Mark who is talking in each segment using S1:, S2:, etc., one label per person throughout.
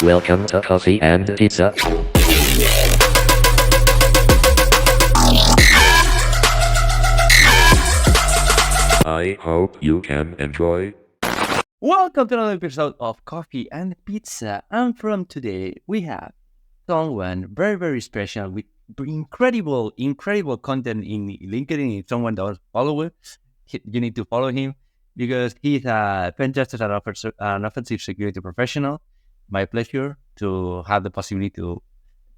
S1: Welcome to Coffee and Pizza. I hope you can enjoy.
S2: Welcome to another episode of Coffee and Pizza. And from today, we have someone very, very special with incredible content in LinkedIn. If someone does follow it, you need to follow him because he's a fantastic and an offensive security professional. My pleasure to have the possibility to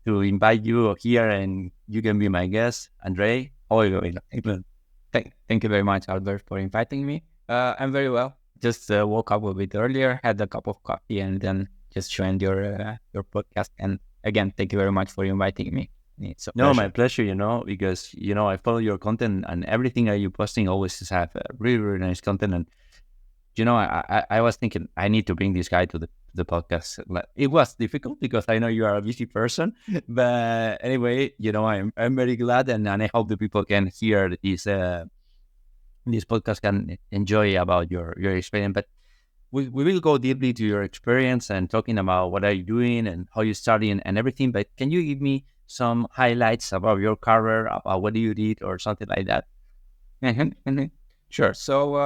S2: invite you here and you can be my guest. Andrei, how are you doing?
S3: Excellent. Thank you very much, Albert, for inviting me. I'm very well. Just woke up a bit earlier, had a cup of coffee, and then just joined your podcast. And again, thank you very much for inviting me. It's a
S2: No,
S3: pleasure.
S2: my pleasure, because, I follow your content and everything that you're posting always have really, really nice content. And, I was thinking I need to bring this guy to the podcast. It was difficult because I know you are a busy person, but anyway, I'm very glad and I hope the people can hear this podcast can enjoy about your experience. But we will go deeply to your experience and talking about what are you doing and how you studying and everything. But can you give me some highlights about your career, about what you did or something like that?
S3: Sure. So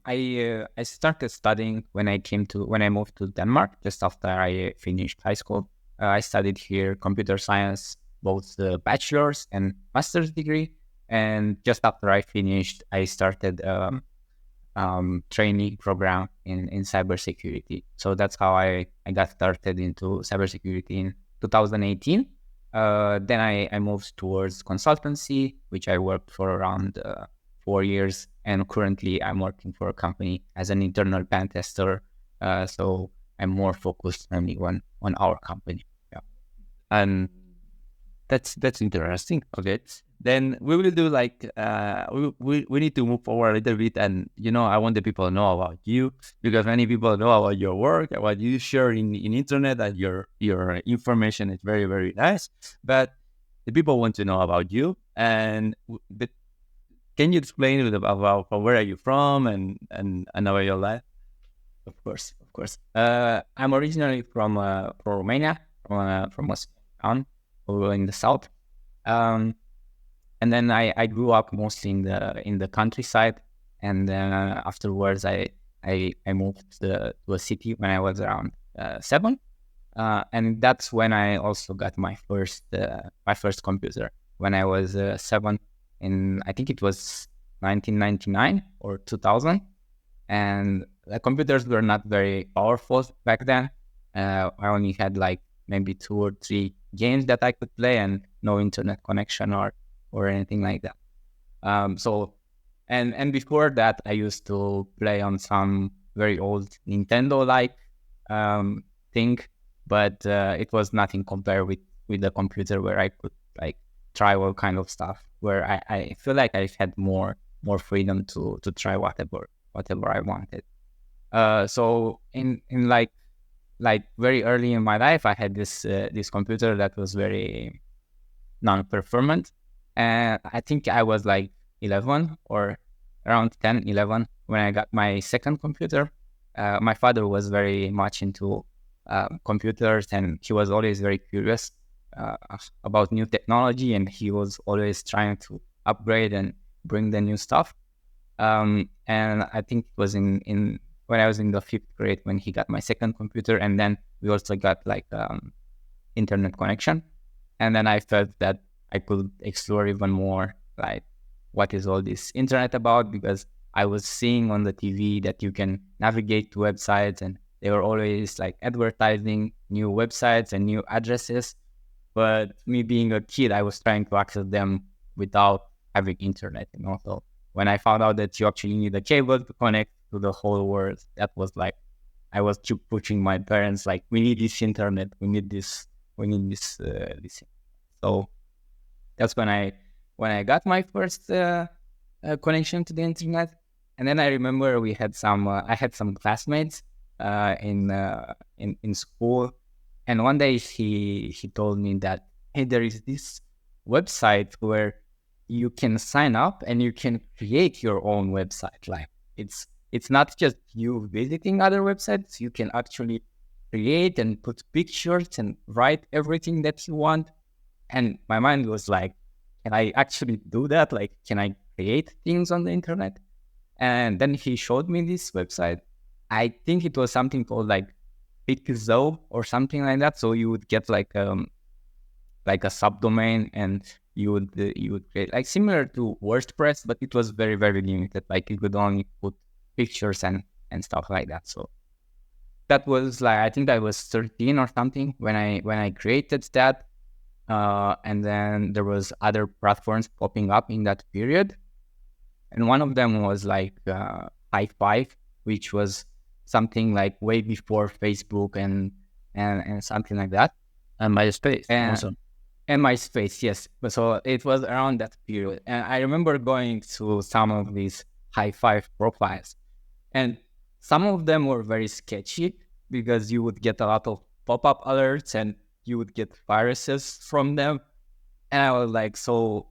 S3: I started studying when I moved to Denmark just after I finished high school. I studied here computer science, both the bachelor's and master's degree. And just after I finished, I started training program in cybersecurity. So that's how I got started into cybersecurity in 2018. Then I moved towards consultancy, which I worked for around 4 years. And currently I'm working for a company as an internal pen tester. So I'm more focused only on our company. Yeah.
S2: And that's interesting. Okay, then we will do like we need to move forward a little bit, and I want the people to know about you because many people know about your work, what you share in internet, and your information is very, very nice. But the people want to know about you, and but can you explain a little bit about where are you from and about your life?
S3: Of course, of course. I'm originally from Romania, from a small town in the south. Um, and then I grew up mostly in the countryside, and then afterwards I moved to a city when I was around 7, and that's when I also got my first computer when I was 7. In I think it was 1999 or 2000, and the computers were not very powerful back then. I only had like maybe 2 or 3 games that I could play and no internet connection or anything like that. So and before that, I used to play on some very old Nintendo-like thing, but it was nothing compared with the computer where I could like try all kind of stuff. Where I feel like I had more freedom to try whatever I wanted. So in like very early in my life, I had this computer that was very non-performant. And I think I was like 11 or around 10, 11 when I got my second computer. My father was very much into computers, and he was always very curious uh, about new technology, and he was always trying to upgrade and bring the new stuff. And I think it was in when I was in the 5th grade when he got my second computer, and then we also got like internet connection. And then I felt that I could explore even more, like what is all this internet about? Because I was seeing on the TV that you can navigate to websites, and they were always like advertising new websites and new addresses. But me being a kid, I was trying to access them without having internet, So when I found out that you actually need a cable to connect to the whole world, that was like I was keep pushing my parents like, we need this internet, we need this, this. So that's when I got my first connection to the internet. And then I remember we had I had some classmates in school, and one day he told me that, hey, there is this website where you can sign up and you can create your own website. Like it's not just you visiting other websites. You can actually create and put pictures and write everything that you want. And my mind was like, can I actually do that? Like, can I create things on the internet? And then he showed me this website. I think it was something called like Pizza or something like that. So you would get like a subdomain, and you would create like similar to WordPress, but it was very, very limited. Like you could only put pictures and stuff like that. So that was like, I think I was 13 or something when I created that. And then there was other platforms popping up in that period. And one of them was like High Five, which was something like way before Facebook and something like that.
S2: And MySpace
S3: And
S2: also.
S3: and MySpace, yes. But so it was around that period. And I remember going to some of these High Five profiles, and some of them were very sketchy because you would get a lot of pop-up alerts and you would get viruses from them. And I was like so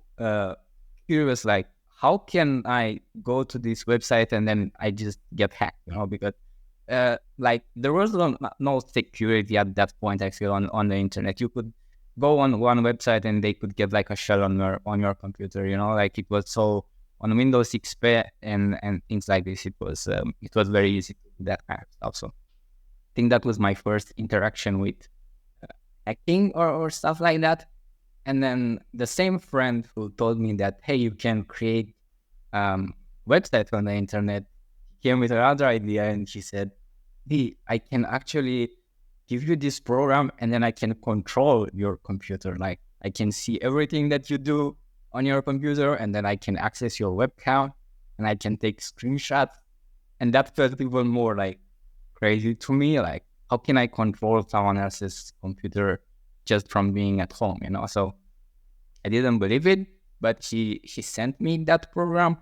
S3: curious, like, how can I go to this website and then I just get hacked, because like there was no security at that point, I feel, on the internet. You could go on one website and they could get like a shell on your computer, like it was so on Windows XP and things like this. It was very easy to do that kind of stuff. So I think that was my first interaction with hacking or stuff like that. And then the same friend who told me that, hey, you can create websites on the internet, came with another idea, and she said, hey, I can actually give you this program and then I can control your computer. Like I can see everything that you do on your computer, and then I can access your webcam and I can take screenshots. And that felt even more like crazy to me. Like, how can I control someone else's computer just from being at home, So I didn't believe it, but she sent me that program.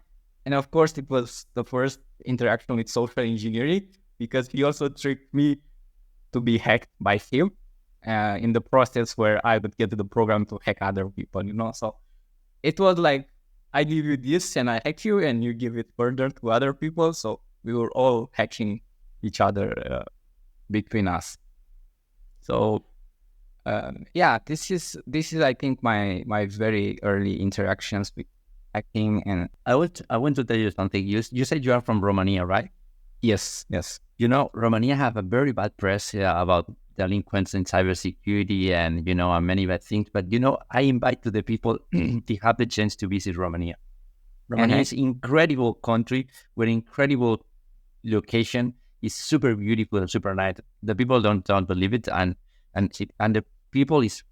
S3: And of course, it was the first interaction with social engineering, because he also tricked me to be hacked by him in the process where I would get the program to hack other people, So it was like, I give you this and I hack you, and you give it further to other people. So we were all hacking each other between us. So yeah, this is I think my very early interactions with hacking. And
S2: I want to tell you something. You said you are from Romania, right?
S3: yes.
S2: Romania have a very bad press about delinquents in cybersecurity and many bad things. But I invite to the people to have the chance to visit Romania. Romania is incredible country with incredible location. It's super beautiful and super nice. The people don't believe it, and the people is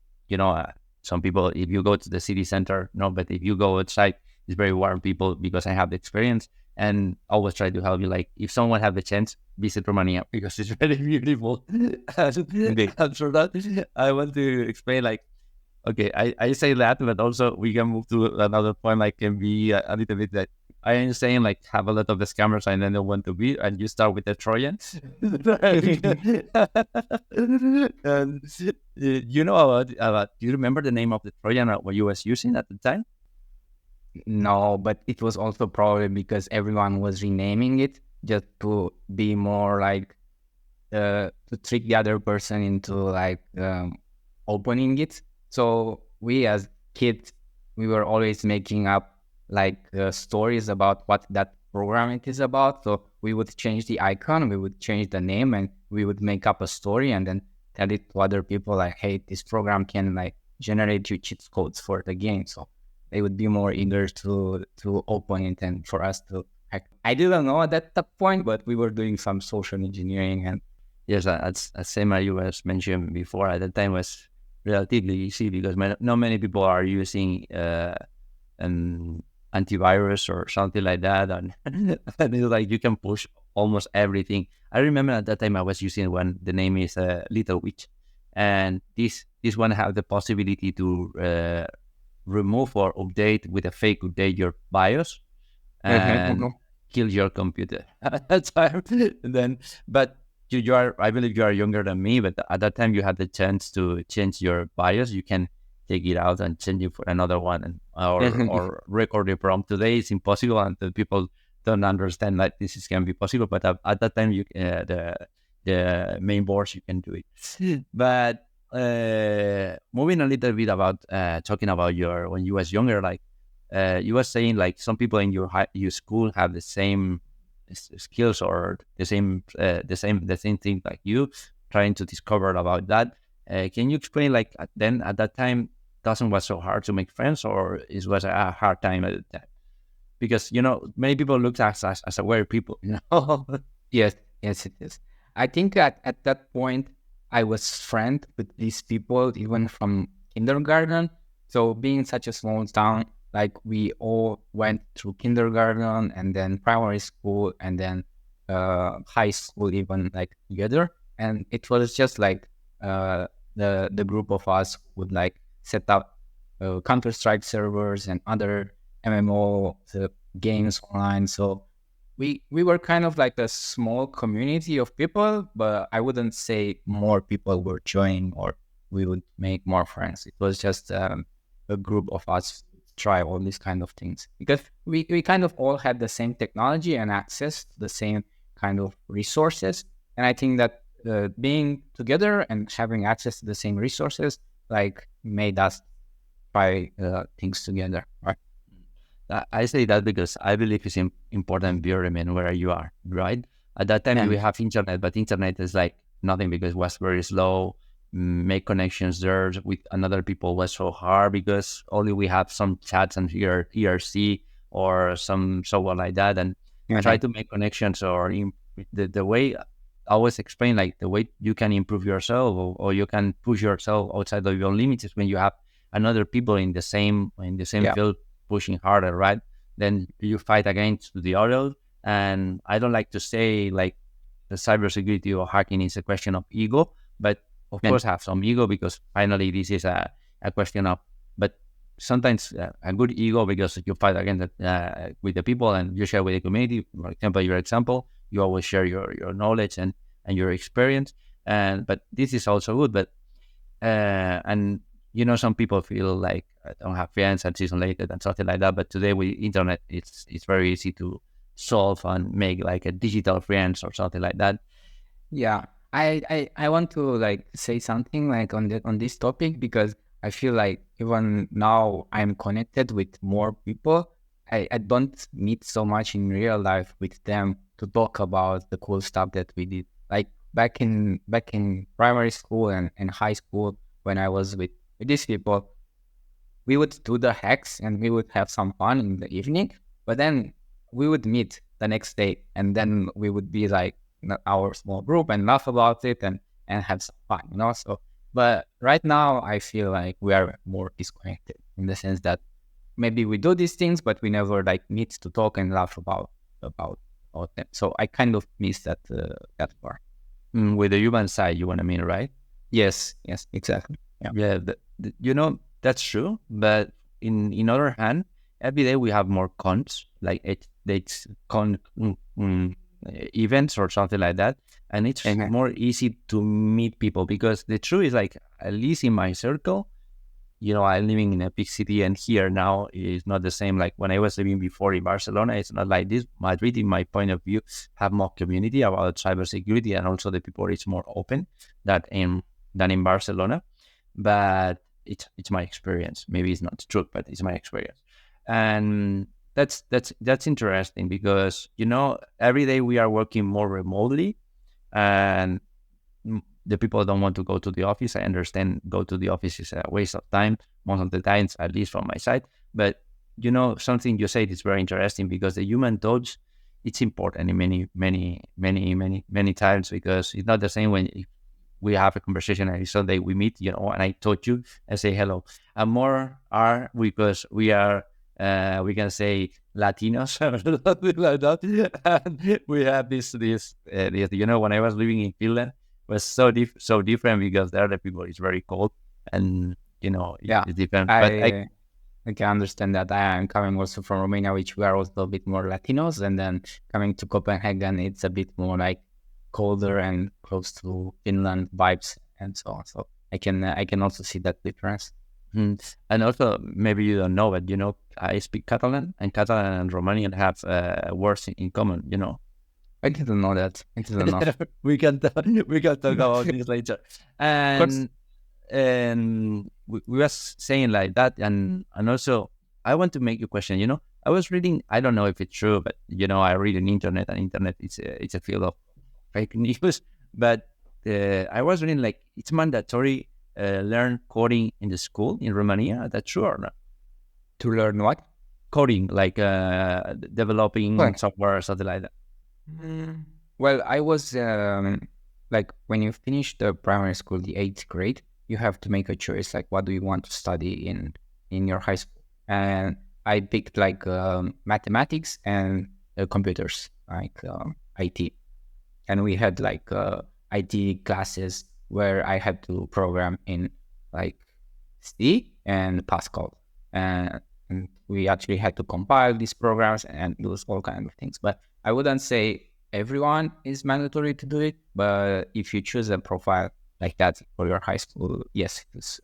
S2: some people, if you go to the city center, no, but if you go outside, it's very warm people, because I have the experience and always try to help you. Like if someone have the chance, visit Romania because it's very beautiful. After that, I want to explain like, okay, I say that, but also we can move to another point, like can be a little bit that I am saying like have a lot of the scammers and then they want to be, and you start with the Trojan. And do you remember the name of the Trojan what you was using at the time?
S3: No, but it was also probably because everyone was renaming it just to be more like to trick the other person into like opening it. So we as kids, we were always making up like stories about what that program it is about. So we would change the icon, we would change the name, and we would make up a story and then tell it to other people like, hey, this program can like generate you cheat codes for the game. So they would be more eager to open it and for us to hack. I didn't know at that point, but we were doing some social engineering. And
S2: yes, as same as you was mentioned before, at the time was relatively easy because not many people are using an antivirus or something like that, and and it's like you can push almost everything. I remember at that time I was using one. The name is Little Witch, and this one have the possibility to remove or update with a fake update your BIOS and kill your computer. That's hard. Then, but you are, I believe you are younger than me, but at that time you had the chance to change your BIOS. You can take it out and change it for another one, and, or record the prompt. Today it's impossible, and the people don't understand that this can be possible. But at that time, the main boards, you can do it. But moving a little bit about talking about when you was younger, like you were saying, like some people in your school have the same skills or the same thing like you, trying to discover about that. Can you explain, like then at that time, doesn't was so hard to make friends, or it was a hard time at that? Because many people look at us as aware people.
S3: Yes, yes, it is. I think at that point, I was friend with these people even from kindergarten. So being such a small town, like we all went through kindergarten and then primary school and then high school even like together. And it was just like the group of us would like set up Counter-Strike servers and other MMO games online. So we were kind of like a small community of people, but I wouldn't say more people were joining or we would make more friends. It was just a group of us try all these kind of things because we kind of all had the same technology and access to the same kind of resources. And I think that being together and having access to the same resources like made us try things together, right?
S2: I say that because I believe it's important environment where you are, right? At that time, we have internet, but internet is like nothing because it was very slow. Make connections there with another people was so hard because only we have some chats and ERC or some software like that, and try to make connections or the way I always explain, like the way you can improve yourself or you can push yourself outside of your limits is when you have another people in the same field pushing harder, right? Then you fight against the other. And I don't like to say like the cybersecurity or hacking is a question of ego, but of course have some ego because finally this is a question of, but sometimes a good ego because you fight against with the people and you share with the community. For example, your example, you always share your knowledge and your experience. But this is also good, but and some people feel like I don't have friends and season later and something like that. But today with internet, it's very easy to solve and make like a digital friends or something like that.
S3: Yeah, I want to like say something like on this topic because I feel like even now I'm connected with more people. I don't meet so much in real life with them to talk about the cool stuff that we did. Like back in primary school and high school when I was with these people, we would do the hacks and we would have some fun in the evening, but then we would meet the next day and then we would be like our small group and laugh about it and have some fun. So, but right now I feel like we are more disconnected in the sense that maybe we do these things, but we never like meet to talk and laugh about them. So I kind of miss that part.
S2: With the human side, you want to mean, right?
S3: Yes, exactly.
S2: Yeah, that's true. But in other hand, every day we have more cons, like it's events or something like that, and it's more easy to meet people because the truth is like at least in my circle, I'm living in a big city, and here now is not the same. Like when I was living before in Barcelona, it's not like this. Madrid, in my point of view, have more community about cybersecurity, and also the people is more open than in Barcelona. But it's my experience. Maybe it's not true, but it's my experience, and that's interesting because every day we are working more remotely, and the people don't want to go to the office. I understand go to the office is a waste of time most of the times, at least from my side. But something you said is very interesting because the human touch, it's important in many times because it's not the same when we have a conversation every Sunday we meet, and I told you, I say hello. And more are because we are, we can say Latinos or something like that. And we have this, when I was living in Finland, it was so different because the other people is very cold and, it's different. But
S3: I can understand that. I am coming also from Romania, which we are also a bit more Latinos, and then coming to Copenhagen, it's a bit more like colder and close to Finland vibes and so on. So I can also see that difference.
S2: And also, maybe you don't know, but I speak Catalan, and Catalan and Romanian have words in common.
S3: I didn't know that. I didn't know.
S2: We can talk about this later.
S3: Of course.
S2: And we was saying like that, and also I want to make you question. I was reading. I don't know if it's true, but I read on internet, and internet it's a field of fake news. But I was reading like it's mandatory learn coding in the school in Romania. That's true or not?
S3: To learn what?
S2: Coding, like developing
S3: Well,
S2: software or something like that.
S3: well, I was like when you finish the primary school, the 8th grade, you have to make a choice. Like, what do you want to study in your high school? And I picked like mathematics and computers, like IT. And we had like IT classes where I had to program in like C and Pascal, and we actually had to compile these programs and do all kinds of things. But I wouldn't say everyone is mandatory to do it. But if you choose a profile like that for your high school, yes, it's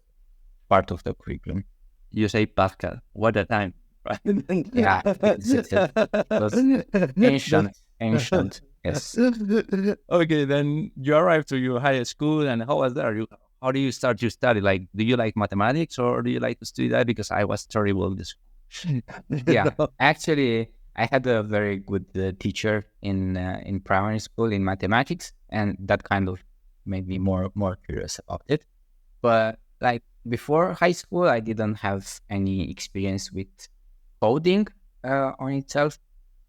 S3: part of the curriculum.
S2: You say Pascal. What a time, right?
S3: Yeah, it was ancient. Yes.
S2: Okay, then you arrived to your high school, and how was that? How do you start to study? Like, do you like mathematics, or do you like to study that? Because I was terrible in this.
S3: Yeah, actually, I had a very good teacher in primary school in mathematics, and that kind of made me more curious about it. But like before high school, I didn't have any experience with coding on itself.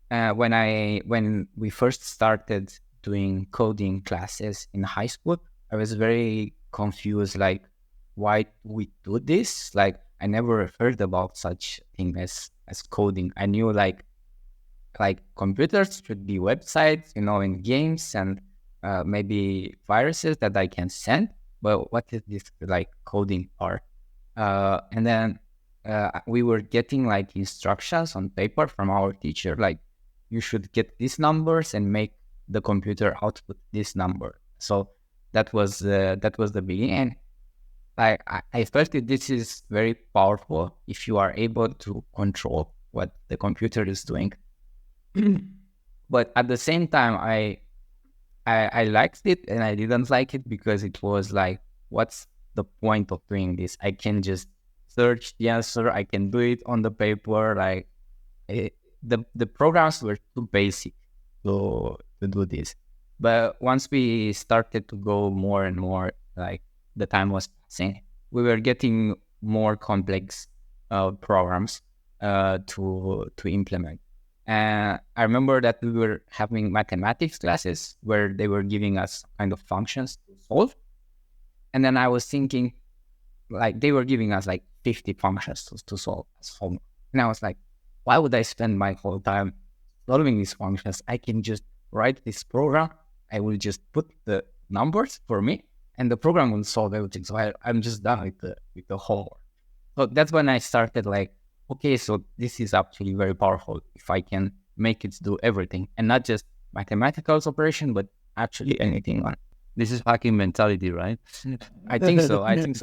S3: When we first started doing coding classes in high school, I was very confused. Like, why we do this? Like, I never heard about such thing as coding. I knew like computers should be websites, in games and maybe viruses that I can send. But what is this like coding part? And then we were getting like instructions on paper from our teacher, like you should get these numbers and make the computer output this number. So that was the beginning. And I felt that this is very powerful if you are able to control what the computer is doing. But at the same time, I liked it and I didn't like it because it was like, what's the point of doing this? I can just search the answer. I can do it on the paper. Like the programs were too basic to do this. But once we started to go more and more, like the time was passing, we were getting more complex programs to implement. And I remember that we were having mathematics classes where they were giving us kind of functions to solve. And then I was thinking, like, they were giving us like 50 functions to solve as homework. And I was like, why would I spend my whole time solving these functions? I can just write this program. I will just put the numbers for me and the program will solve everything. So I'm just done with the homework. So that's when I started like, okay, so this is actually very powerful if I can make it do everything and not just mathematical operation, but actually anything.
S2: This is hacking mentality, right?
S3: I think so.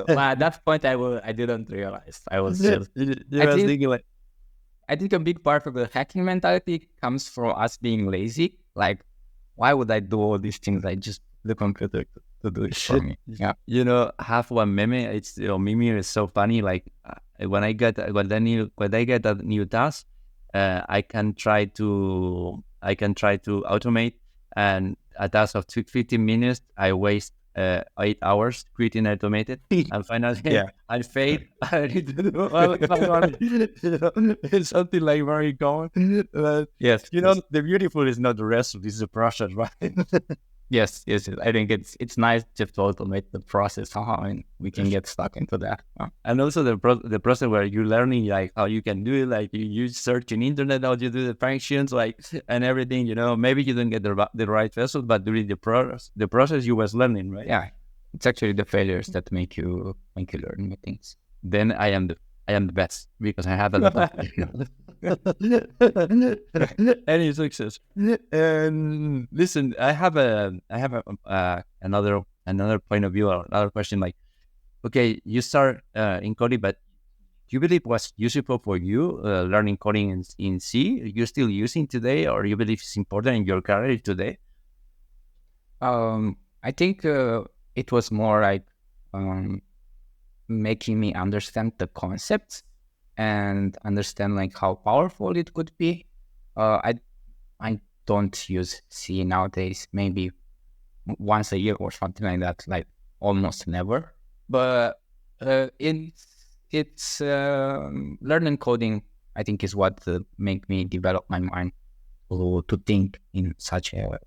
S3: But at that point, I didn't realize. I was just.
S2: Thinking like,
S3: I think a big part of the hacking mentality comes from us being lazy. Like, why would I do all these things? I just the computer to do it for me. Yeah.
S2: Have one meme. It's meme is so funny. Like when I get a new task, I can try to automate, and a task of 15 minutes, I waste 8 hours creating automated, and finally I fail. I need to do it's something like very common. But
S3: Yes.
S2: the beautiful is not the result; it's the process, right?
S3: Yes. I think it's nice just to automate the process somehow, and we can get stuck into that.
S2: And also the process where you're learning like how you can do it, like you search in internet how you do the functions, like and everything. Maybe you don't get the right result, but during the process you was learning, right?
S3: Yeah, it's actually the failures that make you learn new things.
S2: Then I am the best because I have a lot of any success. And listen, I have another point of view or another question. Like, okay, you start in coding, but you believe was useful for you learning coding in C? You're still using today, or you believe it's important in your career today?
S3: I think it was more like making me understand the concepts and understand like how powerful it could be. I don't use C nowadays, maybe once a year or something like that, like almost never. But it's learning coding, I think, is what make me develop my mind to think in such a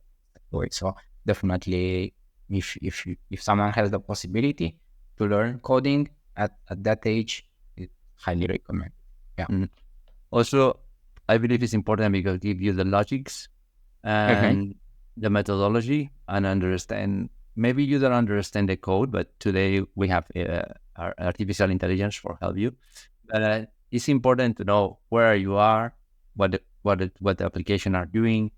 S3: way. So definitely, if someone has the possibility to learn coding at that age, it highly recommend. Yeah.
S2: Also, I believe it's important because it gives you the logics and the methodology and understand. Maybe you don't understand the code, but today we have our artificial intelligence for help you. But it's important to know where you are, what the application are doing.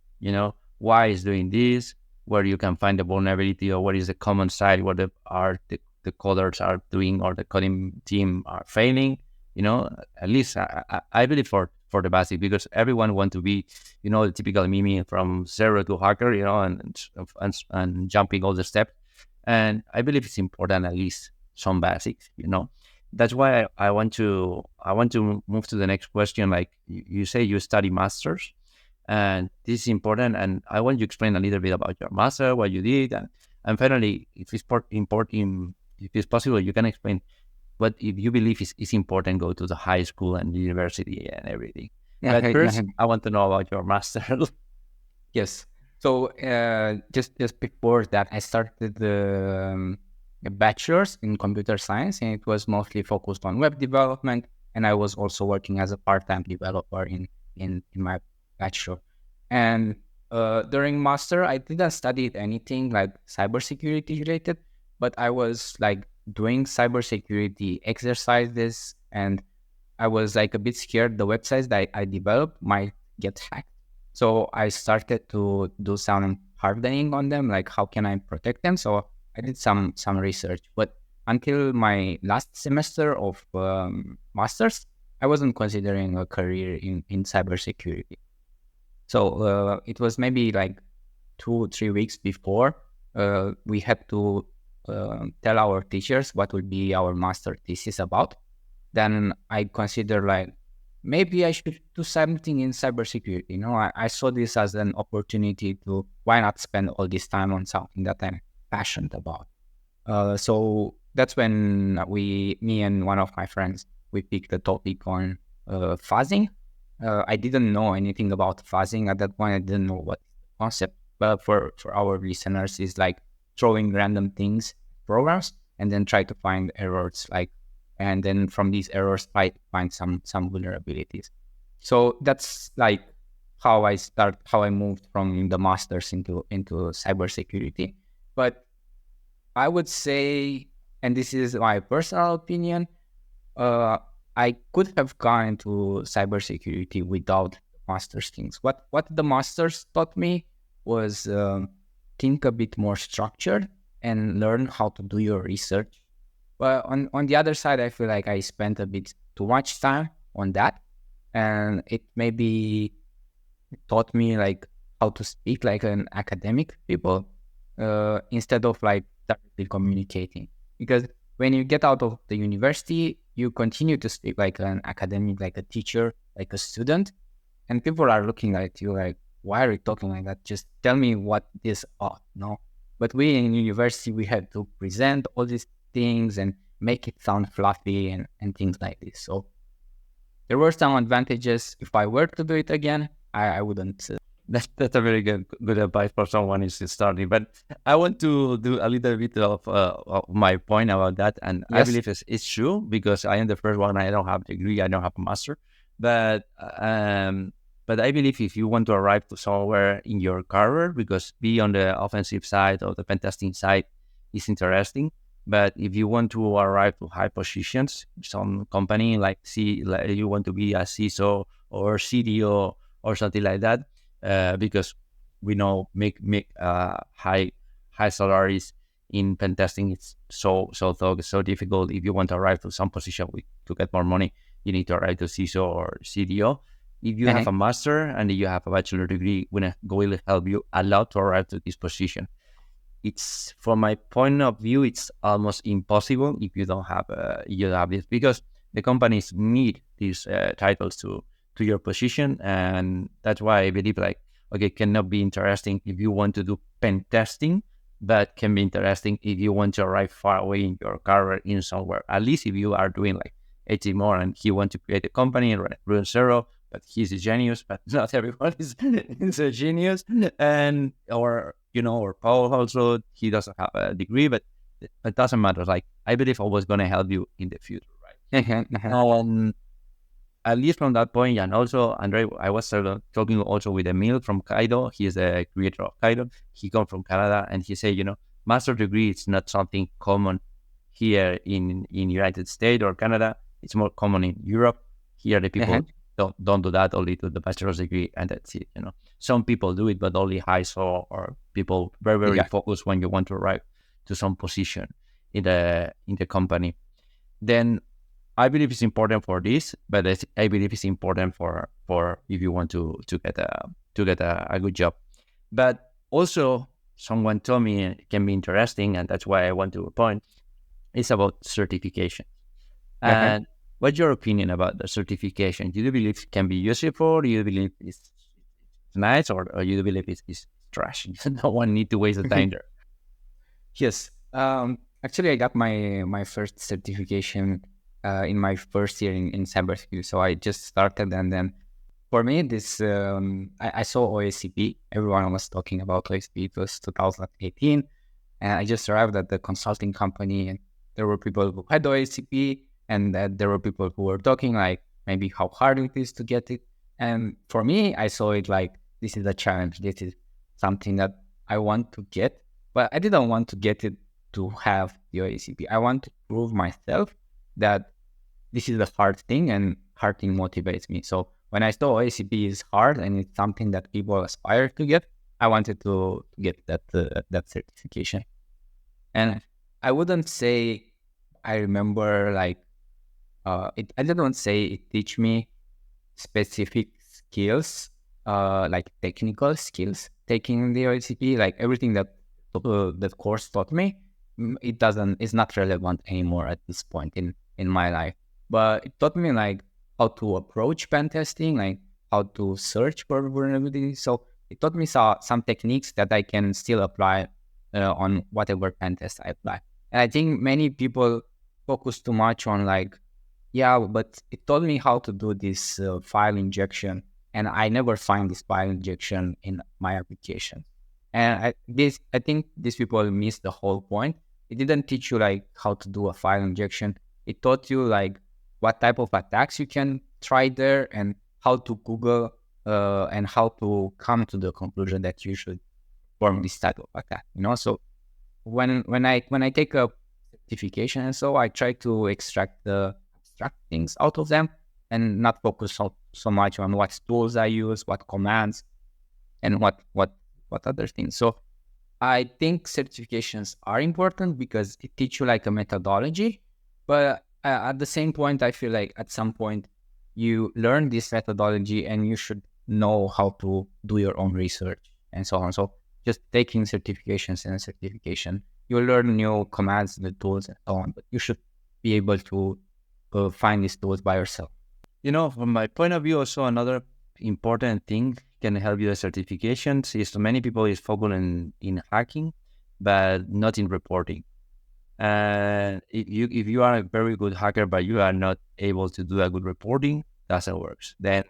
S2: Why is doing this, where you can find the vulnerability, or what is the common side, what the coders are doing, or the coding team are failing. At least I believe for the basic, because everyone want to be, the typical meme from zero to hacker, and jumping all the steps. And I believe it's important at least some basics. That's why I want to move to the next question. Like you say, you study masters, and this is important. And I want you to explain a little bit about your master, what you did, and finally, if it's important, if it's possible, you can explain what if you believe is important, go to the high school and university and everything.
S3: Yeah.
S2: But first, I want to know about your master.
S3: Yes. So just before that, I started a bachelor's in computer science, and it was mostly focused on web development. And I was also working as a part-time developer in my bachelor. And during master, I didn't study anything like cybersecurity related, but I was like doing cybersecurity exercises, and I was like a bit scared the websites that I developed might get hacked. So I started to do some hardening on them, like how can I protect them? So I did some research, but until my last semester of masters, I wasn't considering a career in cybersecurity. So it was maybe like 2-3 weeks before we had to tell our teachers what would be our master thesis about. Then I consider like maybe I should do something in cybersecurity. I saw this as an opportunity to why not spend all this time on something that I'm passionate about. So that's when me and one of my friends, we picked the topic on fuzzing. I didn't know anything about fuzzing at that point. I didn't know what the concept, but for our listeners, is like throwing random things, programs, and then try to find errors, and then from these errors try to find some vulnerabilities. So that's like how I moved from the masters into cybersecurity. But I would say, and this is my personal opinion, I could have gone into cybersecurity without master's things. What the masters taught me was think a bit more structured and learn how to do your research. But on the other side, I feel like I spent a bit too much time on that, and it maybe taught me like how to speak like an academic people instead of like directly communicating. Because when you get out of the university, you continue to speak like an academic, like a teacher, like a student, and people are looking at you like, why are you talking like that? Just tell me what this ought, no? But we in university, we had to present all these things and make it sound fluffy and things like this. So there were some advantages. If I were to do it again, I wouldn't.
S2: That's a very good advice for someone who's starting. But I want to do a little bit of my point about that, and yes. I believe it's true because I am the first one. I don't have a degree. I don't have a master, but I believe if you want to arrive to somewhere in your career, because be on the offensive side or the pen testing side is interesting. But if you want to arrive to high positions, some company like you want to be a CISO or CDO or something like that, because we know make high salaries in pen testing. It's so difficult. If you want to arrive to some position to get more money, you need to arrive to CISO or CDO. If you have a master and you have a bachelor degree, will help you a lot to arrive to this position. It's, from my point of view, it's almost impossible if you don't have this, because the companies need these titles to your position, and that's why I believe it cannot be interesting if you want to do pen testing, but can be interesting if you want to arrive far away in your career in somewhere. At least if you are doing like 80 more and he wants to create a company and run zero, but he's a genius, but not everyone is a genius. And, or Paul also, he doesn't have a degree, but it doesn't matter. Like, I believe always going to help you in the future, right? At least from that point, and also, Andre, I was talking also with Emil from Kaido. He is a creator of Kaido. He comes from Canada, and he said, master degree is not something common here in United States or Canada. It's more common in Europe. Here, the people don't do that, only do the bachelor's degree, and that's it. Some people do it, but only high school or people very focused when you want to arrive to some position in the company. Then I believe it's important for this, but I believe it's important for if you want to get a good job. But also, someone told me it can be interesting, and that's why I want to point. It's about certification. And what's your opinion about the certification? Do you believe it can be useful? Do you believe it's nice, or do you believe it's trash? No one need to waste the time there.
S3: Yes. Actually, I got my first certification in my first year in cybersecurity. So I just started, and then for me, this I saw OSCP. Everyone was talking about OSCP. It was 2018, and I just arrived at the consulting company, and there were people who had OSCP, and there were people who were talking like maybe how hard it is to get it. And for me, I saw it like, this is a challenge. This is something that I want to get, but I didn't want to get it to have the OSCP. I want to prove myself that this is a hard thing, and hard thing motivates me. So when I saw OSCP is hard and it's something that people aspire to get, I wanted to get that certification. And I wouldn't say I remember like I didn't say it teach me specific skills, like technical skills. Taking the OSCP, like everything that that course taught me, it's not relevant anymore at this point in my life. But it taught me like how to approach pen testing, like how to search for vulnerabilities. So it taught me some techniques that I can still apply on whatever pen test I apply. And I think many people focus too much on like, but it taught me how to do this file injection, and I never find this file injection in my application. And I think these people miss the whole point. It didn't teach you like how to do a file injection. It taught you like what type of attacks you can try there, and how to Google and how to come to the conclusion that you should perform this type of attack. So when I take a certification, and so I try to extract the abstract things out of them, and not focus so much on what tools I use, what commands, and what other things. So I think certifications are important because it teach you like a methodology, but at the same point, I feel like at some point you learn this methodology and you should know how to do your own research and so on. So just taking certifications and a certification, you'll learn new commands, the tools and so on, but you should be able to find these tools by yourself.
S2: From my point of view, also another important thing can help you with certifications is many people is focused in hacking, but not in reporting. And if you are a very good hacker, but you are not able to do a good reporting, doesn't work. Then,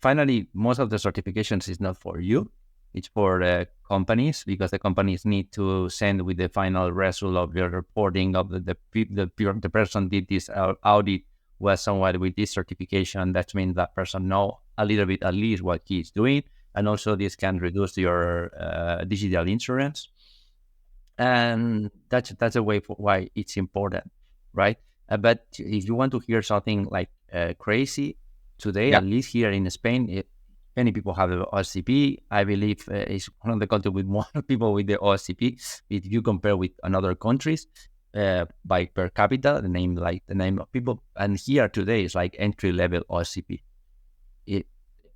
S2: finally, most of the certifications is not for you. It's for the companies, because the companies need to send with the final result of your reporting of the person did this audit was someone with this certification. That means that person know a little bit at least what he is doing, and also this can reduce your digital insurance. And that's a way for why it's important, right? But if you want to hear something like crazy today, at least here in Spain, many people have the OSCP. I believe it's one of the countries with more people with the OSCP if you compare with other countries. by per capita, the name of people. And here today is like entry level OSCP.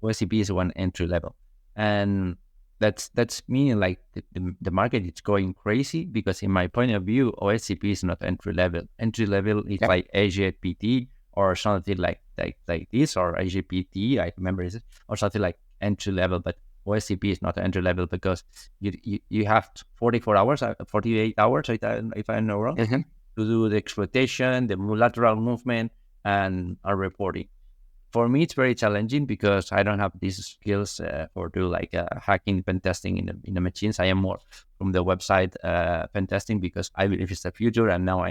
S2: OSCP is one entry level, and that's meaning like the market is going crazy, because in my point of view, OSCP is not entry level. Entry level is like AGPT or something like this, or AGPT, I remember it, or something like entry level. But OSCP is not entry level, because you have 44 hours, 48 hours, if I'm not wrong, to do the exploitation, the lateral movement, and reporting. For me, it's very challenging because I don't have these skills for do like hacking, pen testing in the machines. I am more from the website pen testing, because I believe it's the future, and now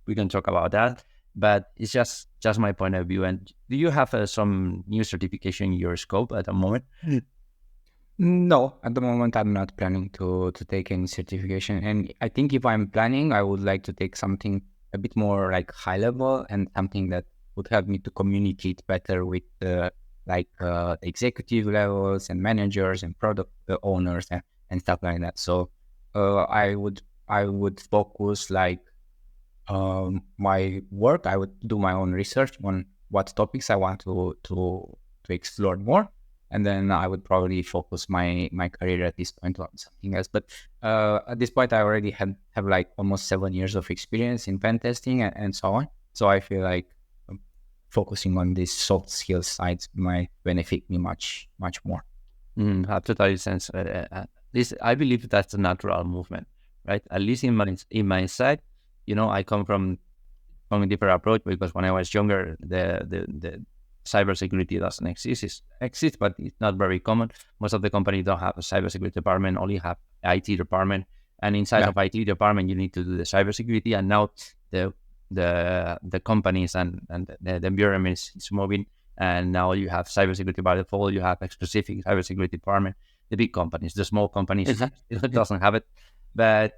S2: we can talk about that. But it's just my point of view. And do you have some new certification in your scope at the moment?
S3: No, at the moment I'm not planning to take any certification. And I think if I'm planning, I would like to take something a bit more like high level, and something that would help me to communicate better with executive levels and managers and product owners and stuff like that. So I would focus like my work. I would do my own research on what topics I want to explore more, and then I would probably focus my career at this point on something else. But at this point, I already have like almost 7 years of experience in pen testing and so on. So I feel like focusing on these soft skills sides might benefit me much more.
S2: That totally sense. This, I believe that's a natural movement, right? At least in my side, I come from a different approach, because when I was younger, the cybersecurity doesn't exist, but it's not very common. Most of the companies don't have a cybersecurity department, only have IT department, and inside of IT department, you need to do the cybersecurity. And now the companies and the environment is moving, and now you have cybersecurity by default. You have a specific cybersecurity department. The big companies, the small companies, it doesn't have it, but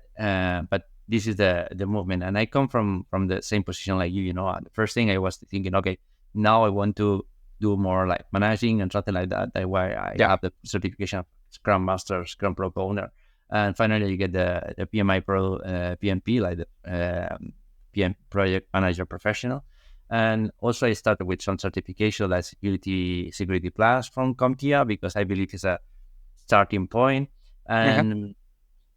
S2: this is the movement. And I come from the same position like you. The first thing I was thinking, okay, now I want to do more like managing and something like that. That's why I have the certification of Scrum Master, Scrum Product Owner, and finally you get the PMI Pro, PMP, like the PM Project Manager Professional. And also I started with some certification like Security Plus from CompTIA, because I believe it's a starting point. And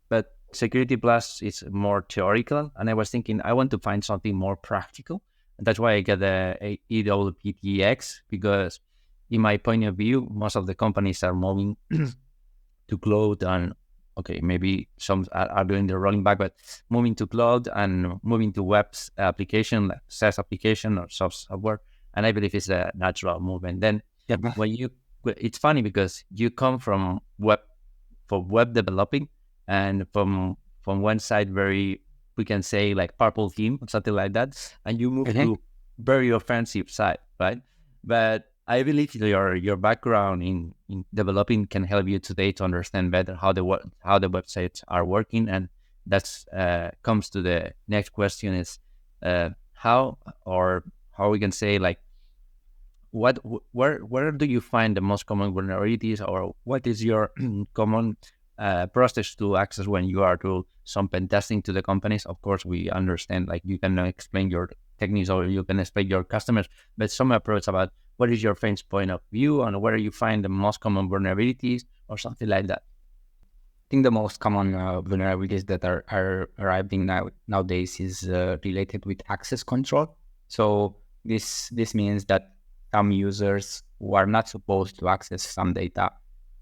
S2: but Security Plus is more theoretical, and I was thinking I want to find something more practical. And that's why I get the EWPTX, because in my point of view, most of the companies are moving to cloud, and okay, maybe some are doing the rolling back, but moving to cloud and moving to web application, like SaaS application or software. And I believe it's a natural movement. Then it's funny because you come from web developing, and from one side, we can say like purple team or something like that, and you move to very offensive side, right? But I believe your background in developing can help you today to understand better how the websites are working. And that's comes to the next question is how we can say like where do you find the most common vulnerabilities, or what is your common process to access when you are do some pen testing to the companies? Of course, we understand like you can explain your techniques or you can explain your customers, but some approach about what is your friend's point of view and where you find the most common vulnerabilities or something like that.
S3: I think the most common vulnerabilities that are arriving nowadays is related with access control. So this means that some users who are not supposed to access some data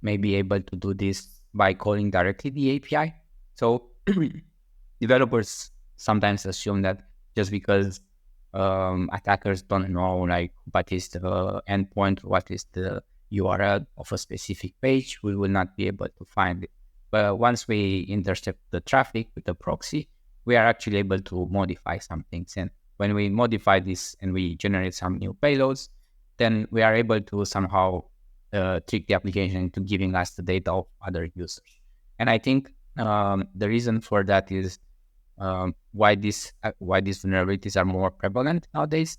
S3: may be able to do this by calling directly the API. So developers sometimes assume that just because attackers don't know like what is the endpoint, what is the URL of a specific page, we will not be able to find it. But once we intercept the traffic with the proxy, we are actually able to modify some things. And when we modify this and we generate some new payloads, then we are able to somehow trick the application into giving us the data of other users. And I think the reason for that is why these vulnerabilities are more prevalent nowadays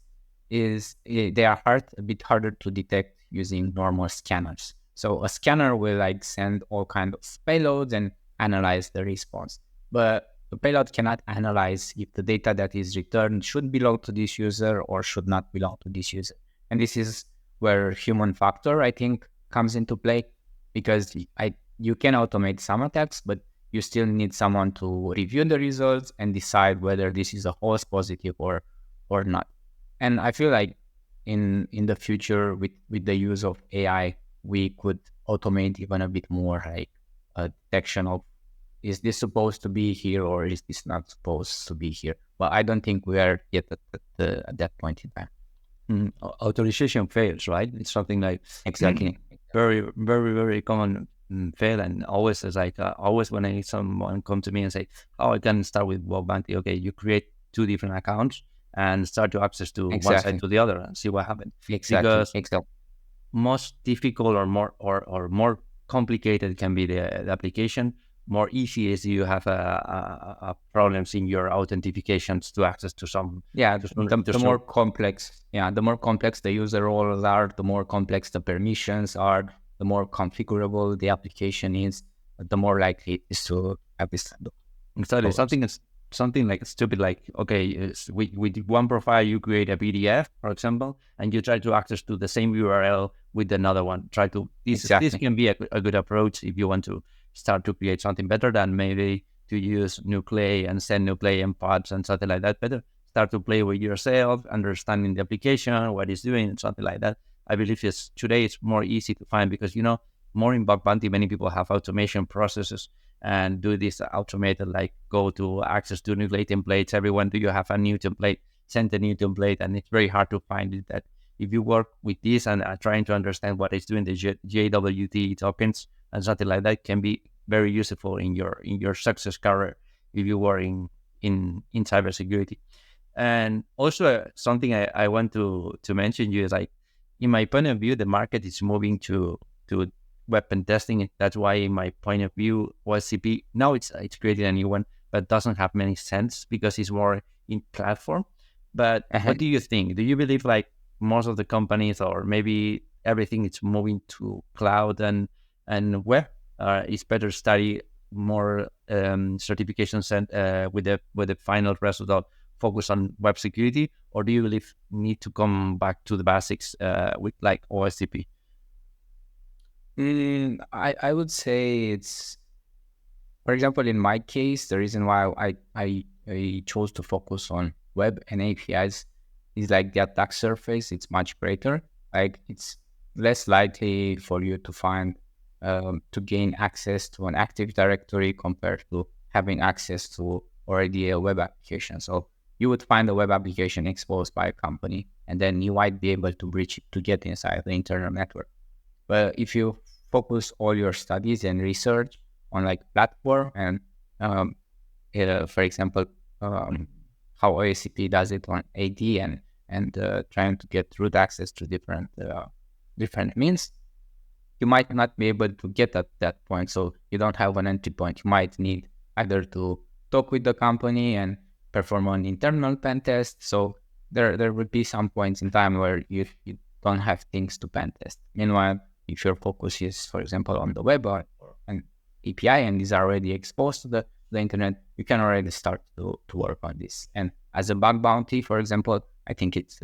S3: is they are a bit harder to detect using normal scanners. So a scanner will like send all kinds of payloads and analyze the response. But the payload cannot analyze if the data that is returned should belong to this user or should not belong to this user. And this is where human factor, I think, comes into play, because you can automate some attacks, but you still need someone to review the results and decide whether this is a false positive or not. And I feel like in the future, with the use of AI, we could automate even a bit more, like a detection of, is this supposed to be here or is this not supposed to be here? But I don't think we are yet at that point in time.
S2: Authorization fails, right? It's something like
S3: Exactly.
S2: very, very, very common fail. And always is like, always when someone come to me and say, oh, I can start with bug bounty. Okay, you create 2 different accounts and start to access to one side to the other and see what happens.
S3: Exactly.
S2: Because most difficult or more complicated can be the application. More easy is you have a problems in your authentications to access to some.
S3: The more complex, the more complex the user roles are, the more complex the permissions are, the more configurable the application is, the more likely it is to have this.
S2: Exactly. Something like stupid, like, okay, with one profile, you create a PDF, for example, and you try to access to the same URL with another one. This can be a good approach if you want to start to create something better than maybe to use Nuclei and send Nuclei and pods and something like that. Better start to play with yourself, understanding the application, what it's doing, and something like that. I believe today it's more easy to find because, more in bug bounty, many people have automation processes and do this automated, like go to access to Nuclei templates. Everyone, do you have a new template? Send a new template, and it's very hard to find it. That if you work with this and trying to understand what it's doing, the JWT tokens and something like that can be very useful in your success career if you were in cybersecurity. And also something I want to mention you is, like, in my point of view, the market is moving to weapon testing. That's why, in my point of view, OSCP now it's created a new one, but doesn't have many sense because it's more in platform. But what do you think? Do you believe like most of the companies, or maybe everything, is moving to cloud and web? It's better study more certification with the final result focus on web security, or do you believe need to come back to the basics with like OSCP?
S3: I would say it's, for example, in my case, the reason why I chose to focus on web and APIs is like the attack surface. It's much greater. Like, it's less likely for you to find to gain access to an Active Directory compared to having access to already a web application. So you would find a web application exposed by a company, and then you might be able to breach it to get inside the internal network. But if you focus all your studies and research on like platform and, for example, how OSCP does it on AD and trying to get root access to different means, you might not be able to get at that point. So you don't have an entry point. You might need either to talk with the company and perform an internal pen test. So there would be some points in time where you don't have things to pen test. Meanwhile, if your focus is, for example, on the web or an API, and these are already exposed to the internet, you can already start to work on this. And as a bug bounty, for example, I think it's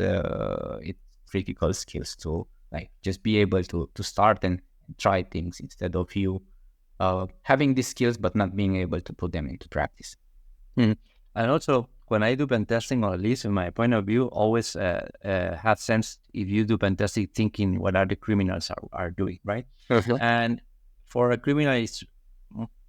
S3: critical skills to like just be able to start and try things instead of you having these skills but not being able to put them into practice.
S2: And also, when I do pen testing, or at least in my point of view, always have sense if you do pen testing, thinking what are the criminals are doing, right? And for a criminal,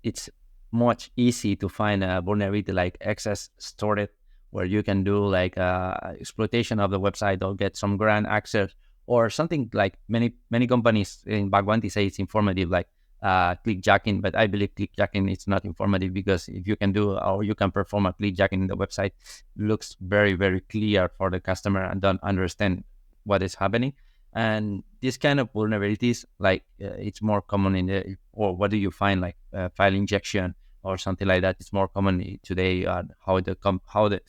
S2: it's much easy to find a vulnerability like excess storage, where you can do like exploitation of the website or get some grant access, or something like many companies in bug bounty say it's informative, like clickjacking. But I believe clickjacking is not informative, because if you can do, or you can perform a clickjacking in the website, looks very, very clear for the customer and don't understand what is happening. And this kind of vulnerabilities, like it's more common or what do you find, like file injection or something like that. It's more common today. How the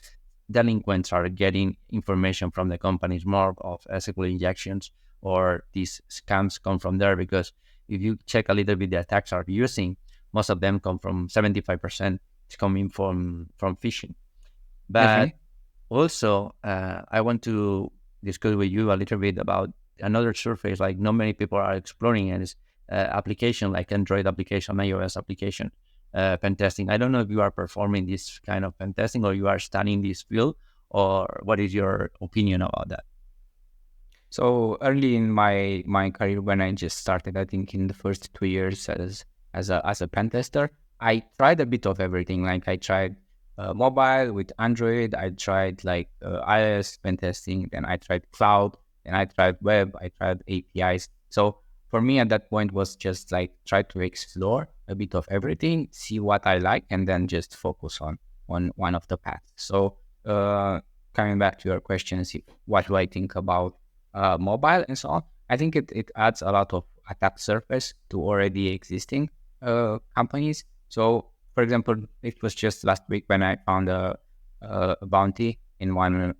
S2: delinquents are getting information from the companies, more of SQL injections, or these scams come from there. Because if you check a little bit, the attacks are using, most of them come from 75% it's coming from phishing. But
S3: Definitely.
S2: also, I want to discuss with you a little bit about another surface like not many people are exploring, and it's application like Android application, iOS application, pen testing. I don't know if you are performing this kind of pen testing or you are studying this field, or what is your opinion about that?
S3: So early in my career, when I just started, I think in the first 2 years as a pen tester, I tried a bit of everything. Like I tried mobile with Android, I tried like iOS pen testing, then I tried cloud, then I tried web, I tried APIs. So for me at that point was just like try to explore a bit of everything, see what I like, and then just focus on one of the paths. So coming back to your questions, what do I think about mobile and so on? I think it adds a lot of attack surface to already existing companies. So, for example, it was just last week when I found a bounty in one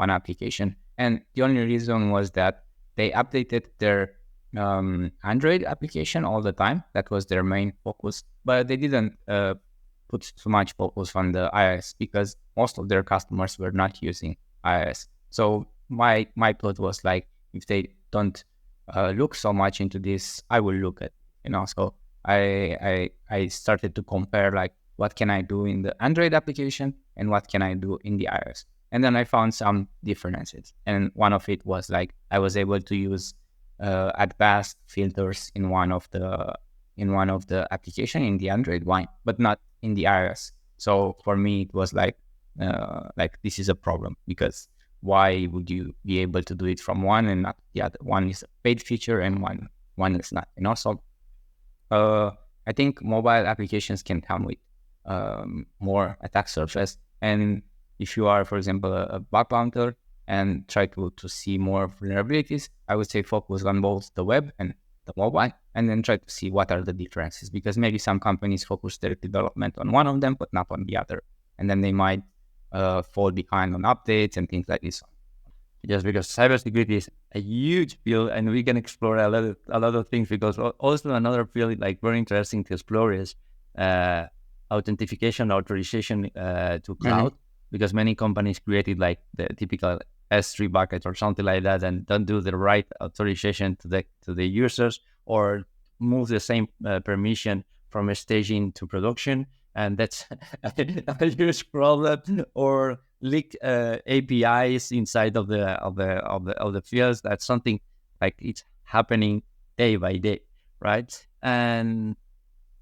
S3: application, and the only reason was that they updated their Android application all the time. That was their main focus, but they didn't put too much focus on the iOS because most of their customers were not using iOS. So my thought was like, if they don't look so much into this, I will look at, So I started to compare like what can I do in the Android application and what can I do in the iOS, and then I found some differences. And one of it was like I was able to use advanced filters in one of the application in the Android one, but not in the iOS. So for me, it was like this is a problem because why would you be able to do it from one and not the other? One is a paid feature and one is not. So uh, I think mobile applications can come with more attack surface. And if you are, for example, a bug bouncer and try to see more vulnerabilities, I would say focus on both the web and the mobile, and then try to see what are the differences. Because maybe some companies focus their development on one of them, but not on the other. And then they might fall behind on updates and things like this.
S2: Just because cybersecurity is a huge field, and we can explore a lot of things. Because also another field like very interesting to explore is authentication, authorization to cloud. Because many companies created like the typical S3 bucket or something like that, and don't do the right authorization to the users, or move the same permission from staging to production, and that's a huge problem. Or leak APIs inside of the fields. That's something like it's happening day by day, right? And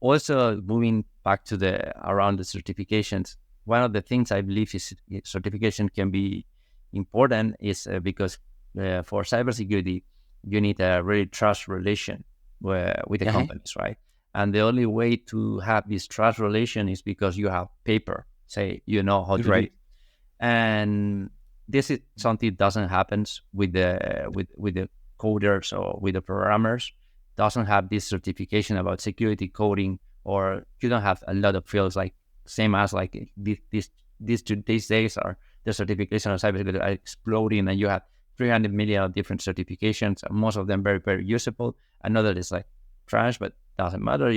S2: also moving back to the around the certifications, one of the things I believe is certification can be important is because for cybersecurity, you need a really trust relation with the
S3: Uh-huh.
S2: companies, right? And the only way to have this trust relation is because you have paper, say you know how to do
S3: Right.
S2: it. And this is something that doesn't happen with the coders or with the programmers. Doesn't have this certification about security coding, or you don't have a lot of fields like same as like these days are the certification of cybersecurity are exploding, and you have 300 million of different certifications, and most of them very very usable. Another is like trash, but doesn't matter,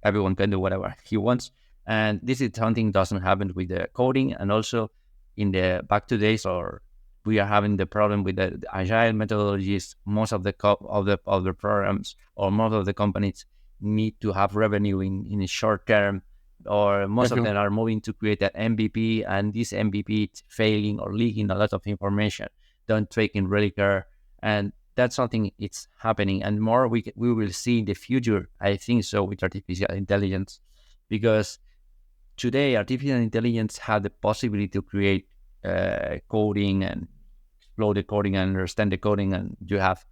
S2: everyone can do whatever he wants. And this is something doesn't happen with the coding. And also in the back to days, or we are having the problem with the agile methodologies. Most of the programs, or most of the companies need to have revenue in a short term, or most of
S3: Definitely.
S2: them are moving to create an MVP, and this MVP is failing or leaking a lot of information, don't taking really care. And that's something it's happening, and more we will see in the future, I think so, with artificial intelligence. Because today artificial intelligence have the possibility to create coding and explore the coding and understand the coding, and you have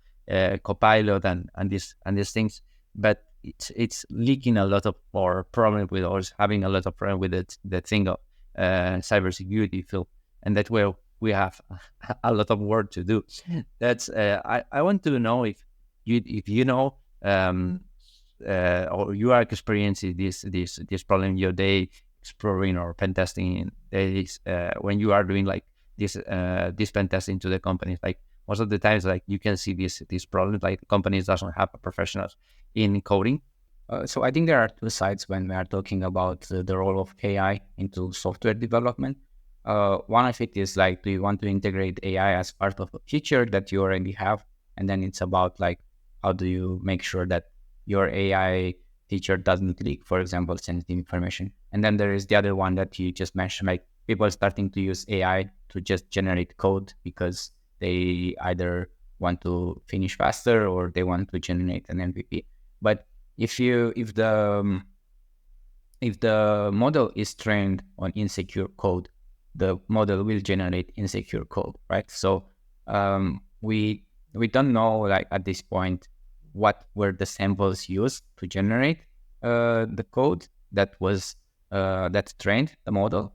S2: Copilot and these things. But it's leaking a lot of or problem with, or is having a lot of problem with the thing of cybersecurity field. And that's where we have a lot of work to do. That's I want to know if you know, or you are experiencing this problem in your day, exploring or pen testing days, when you are doing like this pen testing to the companies. Like most of the times, like you can see these problems, like companies doesn't have professionals in coding.
S3: So I think there are two sides when we are talking about the role of AI into software development. One of it is like, do you want to integrate AI as part of a feature that you already have? And then it's about like, how do you make sure that your AI feature doesn't leak, for example, sensitive information? And then there is the other one that you just mentioned, like people starting to use AI to just generate code because they either want to finish faster or they want to generate an MVP. But if the model is trained on insecure code, the model will generate insecure code, right? So we don't know, like, at this point, what were the samples used to generate the code that trained the model,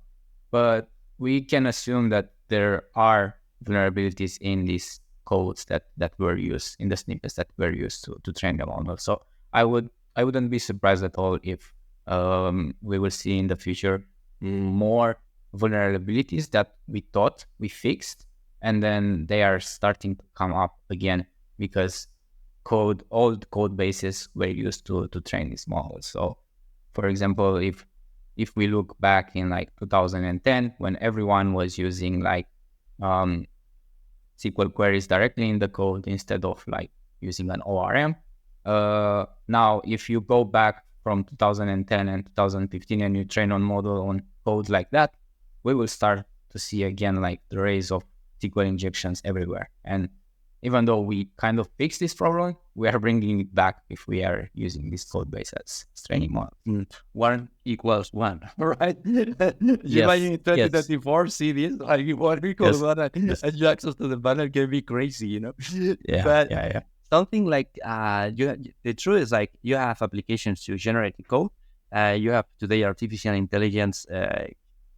S3: but we can assume that there are vulnerabilities in these codes that were used, in the snippets that were used to train the model. So I wouldn't be surprised at all if we will see in the future more vulnerabilities that we thought we fixed, and then they are starting to come up again because old code bases were used to train these models. So, for example, if we look back in like 2010, when everyone was using like SQL queries directly in the code instead of like using an ORM. Now, if you go back from 2010 and 2015 and you train on model on code like that, we will start to see again like the rise of SQL injections everywhere. And even though we kind of fixed this problem, we are bringing it back if we are using this code base as training model.
S2: 1 equals 1, right? You imagine in 2024, see this, like 1 equals 1, and your access to the banner can be crazy, you know?
S3: Yeah.
S2: Something like, the truth is like, you have applications to generate the code. You have today artificial intelligence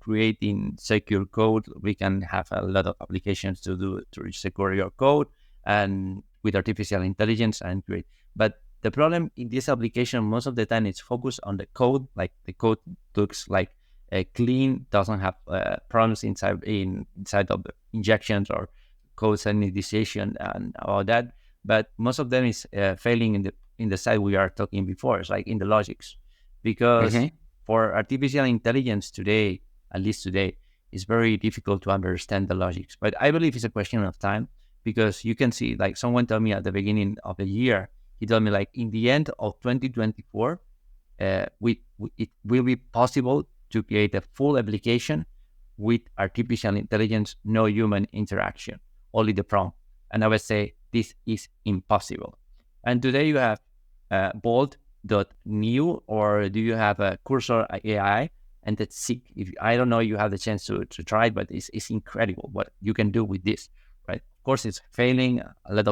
S2: creating secure code. We can have a lot of applications to secure your code and with artificial intelligence and create. But the problem in this application, most of the time, it's focused on the code. Like the code looks like clean, doesn't have problems inside of the injections or code sanitization and all that. But most of them is failing in the side we are talking before. It's like in the logics, because for artificial intelligence today, at least today, it's very difficult to understand the logics. But I believe it's a question of time, because you can see, like someone told me at the beginning of the year, he told me like in the end of 2024, it will be possible to create a full application with artificial intelligence, no human interaction, only the prompt. And I would say this is impossible. And today you have Bolt.new, or do you have a Cursor AI? And that's sick. I don't know, you have the chance to try it, but it's incredible what you can do with this, right? Of course, it's failing, a lot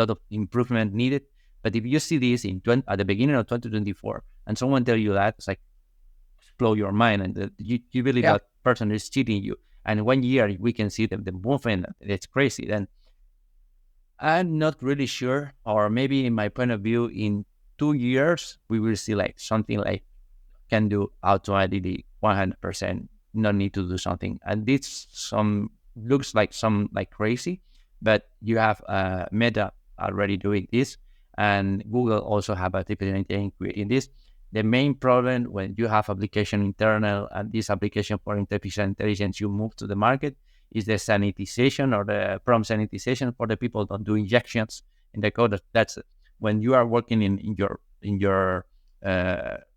S2: of improvement needed. But if you see this at the beginning of 2024, and someone tell you that, it's like blow your mind, and you believe that person is cheating you. And 1 year we can see the movement. It's crazy. Then I'm not really sure, or maybe in my point of view, in 2 years we will see like something like can do automatically 100%, no need to do something. And this looks like crazy, but you have Meta already doing this, and Google also have artificial intelligence creating this. The main problem when you have application internal and this application for artificial intelligence you move to the market is the sanitization, or the prompt sanitization for the people that do injections in the code. That's when you are working in your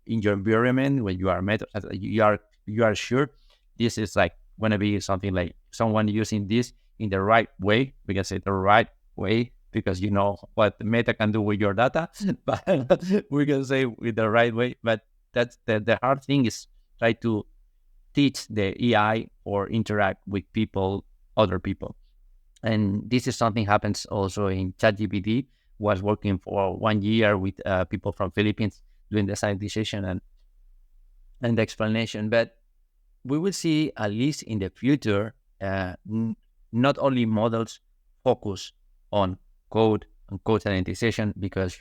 S2: environment, when you are you are sure this is like going to be something like someone using this in the right way. We can say the right way, because you know what Meta can do with your data, but we can say with the right way. But that's the hard thing, is try to teach the AI or interact with other people. And this is something happens also in ChatGPT. Was working for 1 year with people from Philippines doing the sanitization and the explanation. But we will see, at least in the future, not only models focus on code and code sanitization, because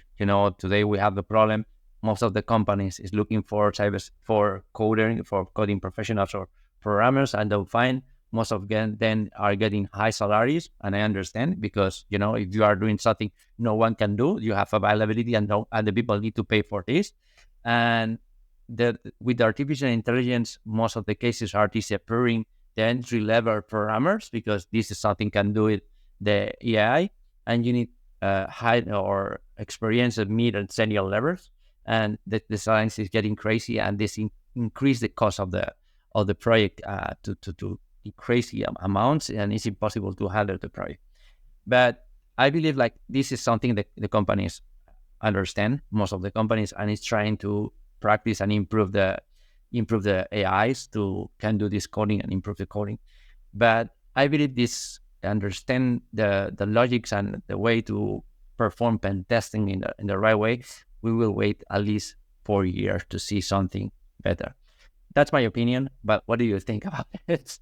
S2: today we have the problem. Most of the companies is looking for coding professionals or programmers, and they'll find most of them are getting high salaries, and I understand, because if you are doing something no one can do, you have availability, and the people need to pay for this. And with artificial intelligence, most of the cases are disappearing the entry level programmers, because this is something can do it the AI, and you need high or experienced mid and senior levels, and the science is getting crazy, and this increase the cost of the project to crazy amounts, and it's impossible to handle the project. But I believe like this is something that the companies understand, most of the companies, and it's trying to practice and improve the AIs to can do this coding and improve the coding. But I believe this understand the logics and the way to perform pen testing in the right way. We will wait at least 4 years to see something better. That's my opinion. But what do you think about it?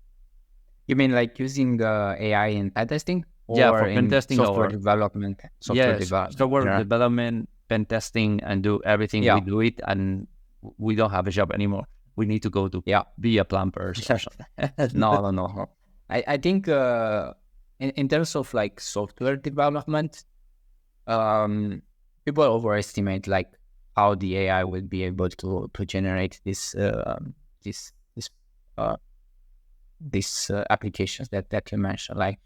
S3: You mean like using AI in pen testing?
S2: Yeah,
S3: Or
S2: for pen
S3: in
S2: testing
S3: software
S2: or
S3: development? Software development.
S2: software development, pen testing, and do everything.
S3: Yeah.
S2: We do it, and we don't have a job anymore. We need to go to be a plumber or something.
S3: No. I think in terms of like software development, people overestimate like how the AI will be able to generate this applications that you mentioned, like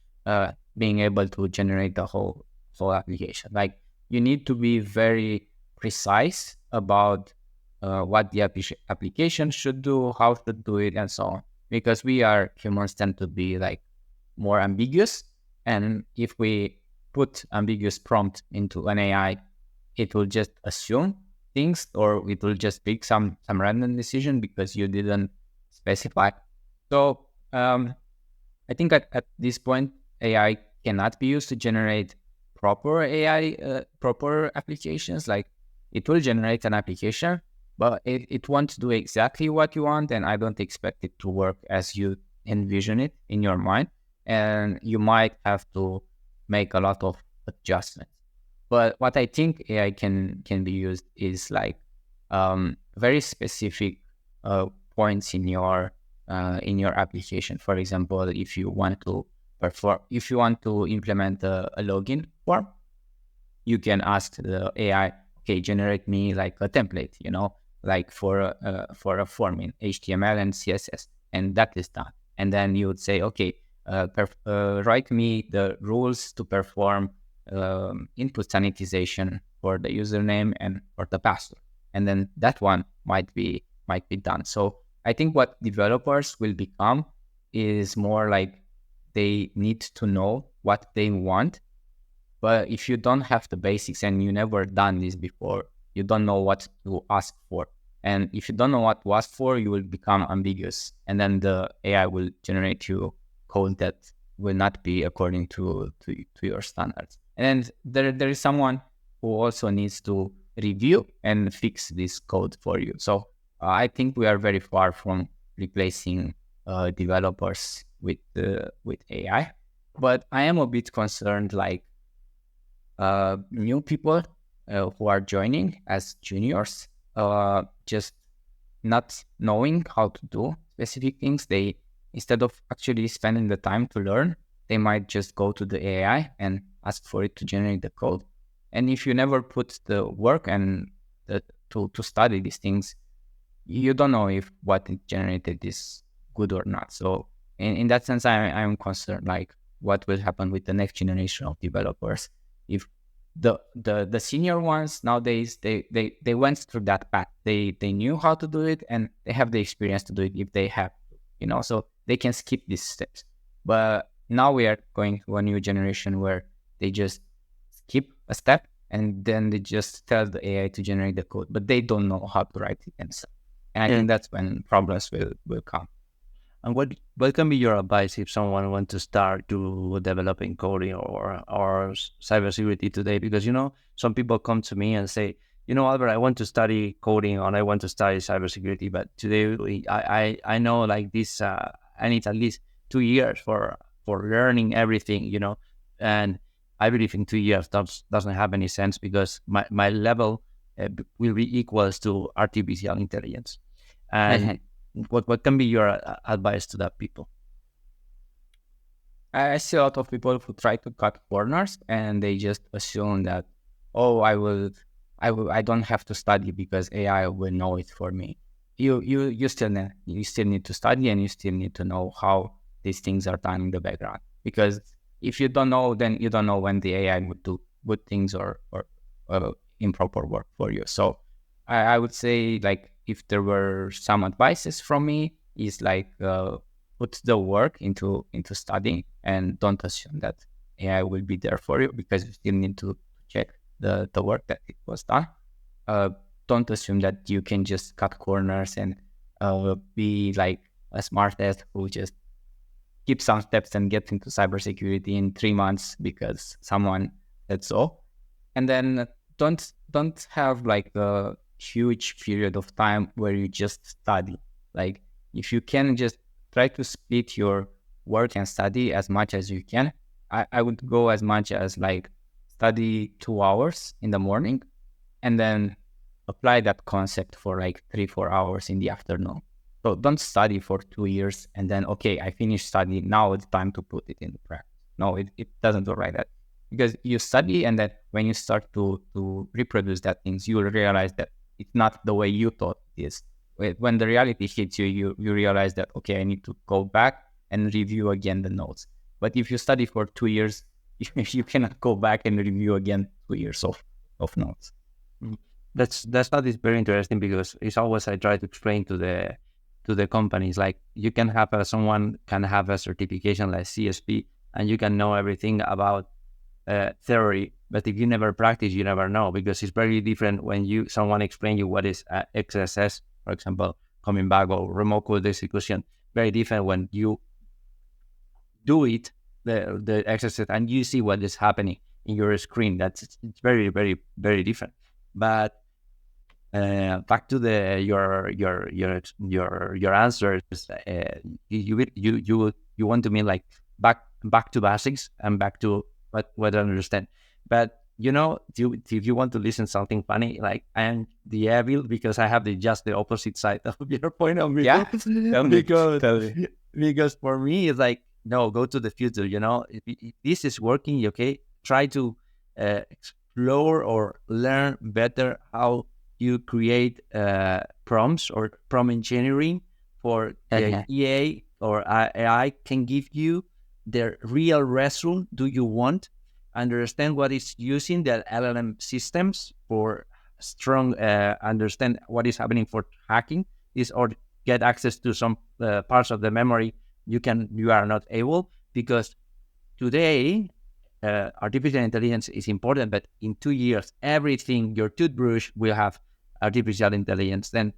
S3: being able to generate the whole application. Like you need to be very precise about what the application should do, how to do it, and so on. Because humans tend to be like more ambiguous, and if we put ambiguous prompt into an AI, it will just assume things, or it will just pick some random decision because you didn't specify. So I think at this point, AI cannot be used to generate proper proper applications. Like it will generate an application, but it won't do exactly what you want, and I don't expect it to work as you envision it in your mind. And you might have to make a lot of adjustments. But what I think AI can be used is like very specific points in your application. For example, if you want to implement a login form, you can ask the AI, okay, generate me like a template, like for a form in HTML and CSS, and that is done. And then you would say, okay, write me the rules to perform input sanitization for the username and for the password, and then that one might be done. So I think what developers will become is more like they need to know what they want. But if you don't have the basics and you never done this before, you don't know what to ask for. And if you don't know what to ask for, you will become ambiguous. And then the AI will generate you code that will not be according to your standards. And there is someone who also needs to review and fix this code for you. So I think we are very far from replacing developers with AI. But I am a bit concerned, like new people who are joining as juniors, just not knowing how to do specific things. They, instead of actually spending the time to learn, they might just go to the AI and ask for it to generate the code. And if you never put the work and to study these things, you don't know if what it generated is good or not. So in that sense, I'm concerned, like what will happen with the next generation of developers. If the senior ones nowadays, they went through that path. They knew how to do it, and they have the experience to do it if they have, so they can skip these steps. But now we are going to a new generation where they just skip a step, and then they just tell the AI to generate the code, but they don't know how to write it themselves. And I think that's when problems will come.
S2: And what can be your advice if someone wants to start to developing coding or cybersecurity today? Because some people come to me and say, Albert, I want to study coding and I want to study cybersecurity, but today I know like this. I need at least 2 years for learning everything, and I believe in 2 years that doesn't have any sense, because my level will be equals to artificial intelligence. And what can be your advice to that people?
S3: I see a lot of people who try to cut corners and they just assume that, oh, I don't have to study because AI will know it for me. You still need to study, and you still need to know how these things are done in the background. Because if you don't know, then you don't know when the AI would do good things or improper work for you. So I would say, like, if there were some advices from me, is like, put the work into studying, and don't assume that AI will be there for you, because you still need to check the work that it was done. Uh, don't assume that you can just cut corners and be like a smartest who just keep some steps and get into cybersecurity in 3 months because someone said so. And then don't have like a huge period of time where you just study. Like, if you can just try to split your work and study as much as you can. I would go as much as like study 2 hours in the morning, and then apply that concept for like 3-4 hours in the afternoon. So don't study for 2 years and then, okay, I finished studying. Now it's time to put it into practice. No, it doesn't work like that. Because you study, and then when you start to reproduce that things, you will realize that it's not the way you thought it is. When the reality hits you, you realize that, okay, I need to go back and review again the notes. But if you study for 2 years, you cannot go back and review again 2 years of notes.
S2: That is very interesting, because it's always I try to explain to the companies, like, you can have someone can have a certification like CSP, and you can know everything about theory, but if you never practice, you never know, because it's very different when someone explain you what is XSS, for example, coming back, or remote code execution. Very different when you do it, the exercise, and you see what is happening in your screen. It's very, very, very different. But back to your answers. You want to mean like back to basics and back to what I understand. But if you want to listen something funny, like, I am the evil because I have just the opposite side of your point of view.
S3: Yeah, tell me.
S2: Because for me it's like, no, go to the future. If this is working, okay, try to explore or learn better how you create prompts or prompt engineering for the EA or AI can give you the real result do you want. Understand what is using the LLM systems for strong, understand what is happening for hacking is, or get access to some parts of the memory you are not able, because today artificial intelligence is important, but in 2 years, everything, your toothbrush will have artificial intelligence. Then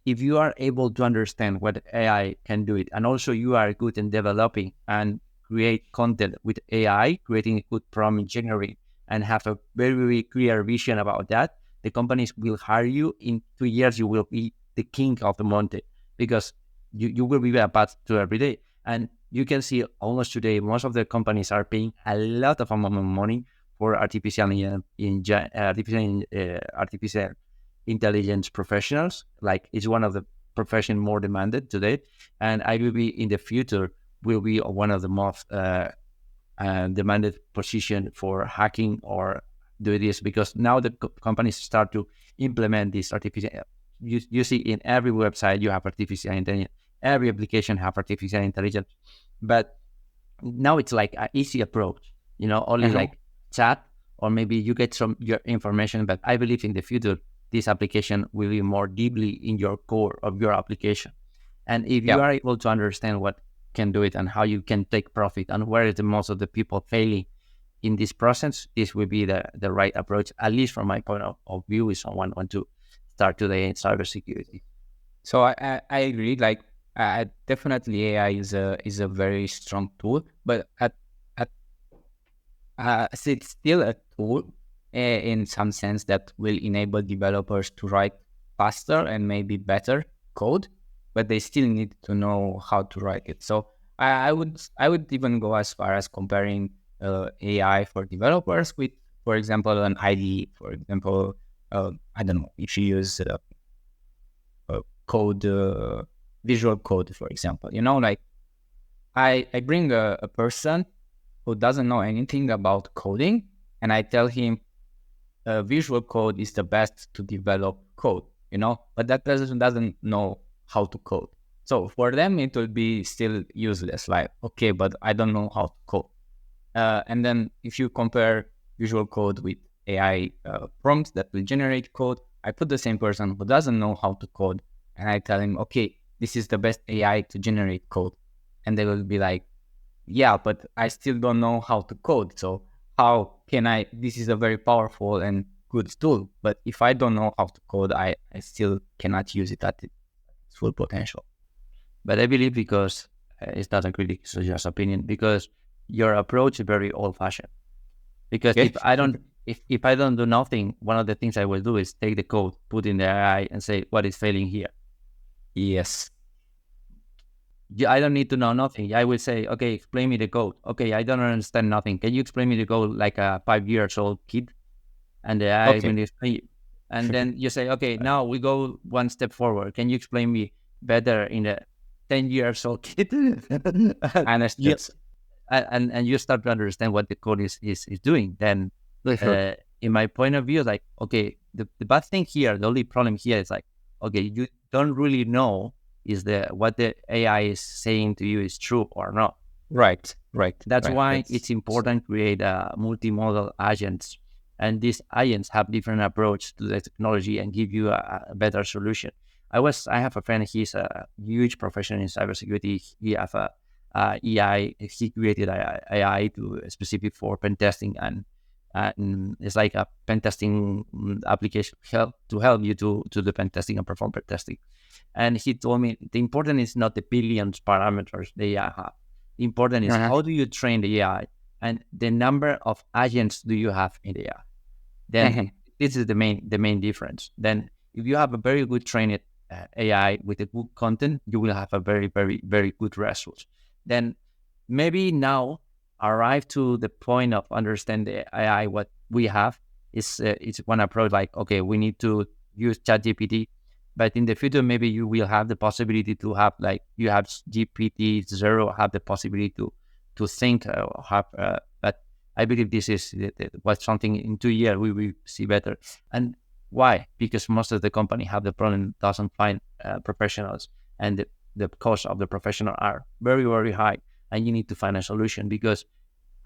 S2: if you are able to understand what AI can do it, and also you are good in developing and create content with AI, creating a good prompt engineering, and have a very, very clear vision about that, the companies will hire you. In 2 years, you will be the king of the mountain, because you will be a path to every day. And you can see almost today, most of the companies are paying a lot of amount of money for artificial intelligence professionals. Like, it's one of the profession more demanded today, and I will be in the future will be one of the most demanded position for hacking or do this, because now the companies start to implement this artificial. You see in every website you have artificial intelligence, every application have artificial intelligence, but now it's like an easy approach, only like chat, or maybe you get some your information. But I believe in the future, this application will be more deeply in your core of your application. And if you are able to understand what can do it and how you can take profit and where is the most of the people failing in this process, this will be the right approach, at least from my point of view, if someone want to start today in cybersecurity.
S3: So I agree. Like, definitely AI is a very strong tool, but it's still a tool in some sense that will enable developers to write faster and maybe better code, but they still need to know how to write it. So I would even go as far as comparing AI for developers with, for example, an IDE. For example, I don't know if you use code, Visual Code, for example. Like, I bring a person who doesn't know anything about coding, and I tell him visual code is the best to develop code, but that person doesn't know how to code. So for them, it will be still useless. Like, okay, but I don't know how to code. And then if you compare visual code with AI prompts that will generate code, I put the same person who doesn't know how to code, and I tell him, okay, this is the best AI to generate code. And they will be like, yeah, but I still don't know how to code. So how can I? This is a very powerful and good tool, but if I don't know how to code, I still cannot use it at its full potential.
S2: But I believe because it's not a critic, it's just opinion, because your approach is very old-fashioned. Because
S3: Okay.
S2: if I don't do nothing, one of the things I will do is take the code, put in the AI, and say what is failing here.
S3: Yes.
S2: I don't need to know nothing. I will say, okay, explain me the code. Okay, I don't understand nothing. Can you explain me the code like a 5 years old kid? And the AI
S3: Okay.
S2: will explain you. And then you say, okay, now we go one step forward. Can you explain me better in a 10 years old kid?
S3: I understand.
S2: Yes. And you start to understand what the code is doing. Then, in my point of view, like, okay, the bad thing here, the only problem here is like, okay, you don't really know is what the AI is saying to you is true or not.
S3: Right.
S2: That's why it's important to create multimodal agents, and these agents have different approach to the technology and give you a better solution. I have a friend. He's a huge professional in cybersecurity. He have a AI. He created a AI to specific for pen testing, and it's like a pen testing application to help you to the pen testing and perform pen testing. And he told me the important is not the billions parameters the AI have. The important is how do you train the AI and the number of agents do you have in the AI. Then this is the main difference. Then if you have a very good trained AI with a good content, you will have a very, very, very good results. Then maybe now arrive to the point of understand the AI. What we have is it's one approach like, okay, we need to use ChatGPT, but in the future maybe you will have the possibility to have like you have GPT-0 have the possibility to think or have. But I believe this is what something in 2 years we will see better. And why? Because most of the company have the problem doesn't find professionals, and the cost of the professional are very, very high, and you need to find a solution because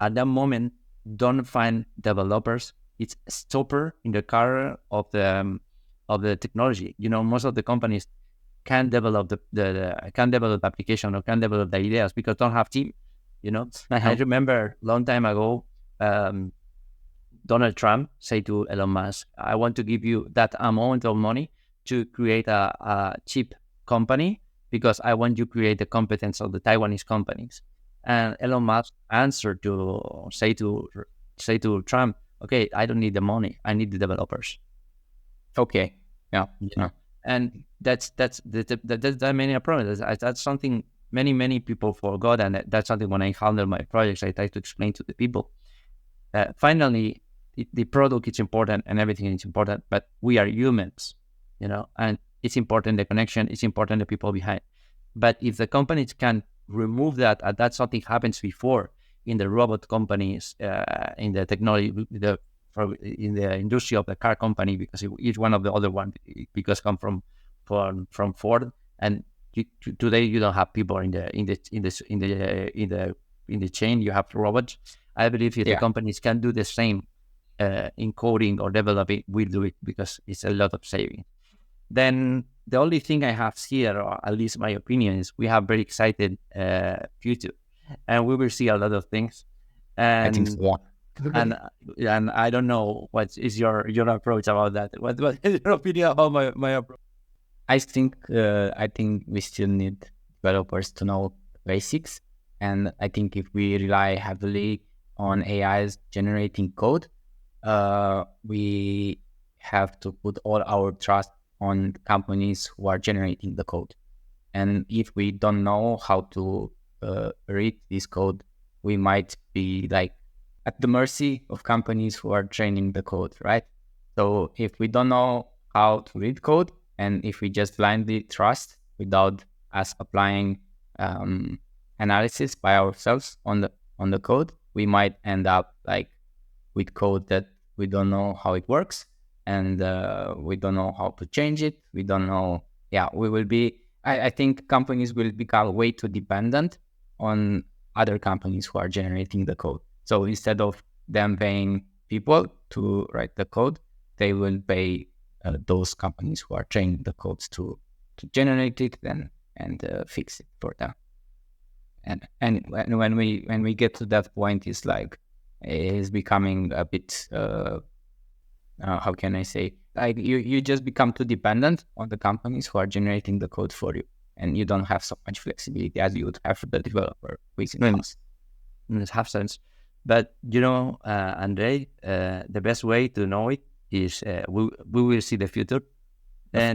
S2: at that moment don't find developers. It's a stopper in the career of the technology. Most of the companies can't develop the can develop application or can develop the ideas because don't have team. I remember long time ago, Donald Trump said to Elon Musk, I want to give you that amount of money to create a chip company because I want you to create the competence of the Taiwanese companies. And Elon Musk answered to say to Trump, okay, I don't need the money. I need the developers.
S3: Okay. Yeah.
S2: And that's the main problem. That's something many people forgot. And that's something when I handle my projects, I try to explain to the people. Finally, the product is important and everything is important, but we are humans, and it's important the connection, it's important the people behind. But if the companies can remove that, and that something happens before in the robot companies, in the technology, in the industry of the car company, because each one of the other one because come from Ford, and today you don't have people in the chain, you have robots. I believe if the companies can do the same in coding or developing, we'll do it because it's a lot of saving. Then the only thing I have here, or at least my opinion, is we have very excited future, and we will see a lot of things. And
S3: I think so.
S2: and I don't know what is your approach about that. What is your opinion about my approach?
S3: I think we still need developers to know basics, and I think if we rely heavily on AIs generating code, we have to put all our trust on companies who are generating the code. And if we don't know how to read this code, we might be like at the mercy of companies who are training the code, right? So if we don't know how to read code, and if we just blindly trust without us applying analysis by ourselves on the code, we might end up like with code that we don't know how it works, and we don't know how to change it. We don't know. Yeah, we will be. I think companies will become way too dependent on other companies who are generating the code. So instead of them paying people to write the code, they will pay those companies who are training the codes to generate it and fix it for them. And when we get to that point, it's like it's becoming a bit how can I say, like you just become too dependent on the companies who are generating the code for you, and you don't have so much flexibility as you would have for the developer with it.
S2: It has sense. But Andrei, the best way to know it is we will see the future.
S3: Of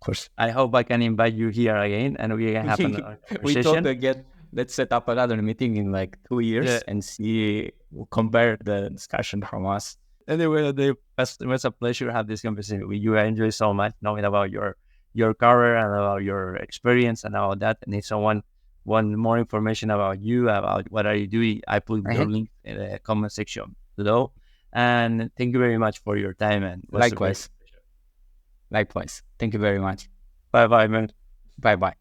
S3: course.
S2: I hope I can invite you here again, and we can have another conversation.
S3: We thought again, let's set up another meeting in like 2 years and see, compare the discussion from us.
S2: Anyway, it was a pleasure to have this conversation with you. I enjoy so much knowing about your career and about your experience and all that. And if someone want more information about you, about what are you doing, I put your link in the comment section below. And thank you very much for your time. And
S3: likewise. Thank you very much.
S2: Bye-bye, man.
S3: Bye-bye.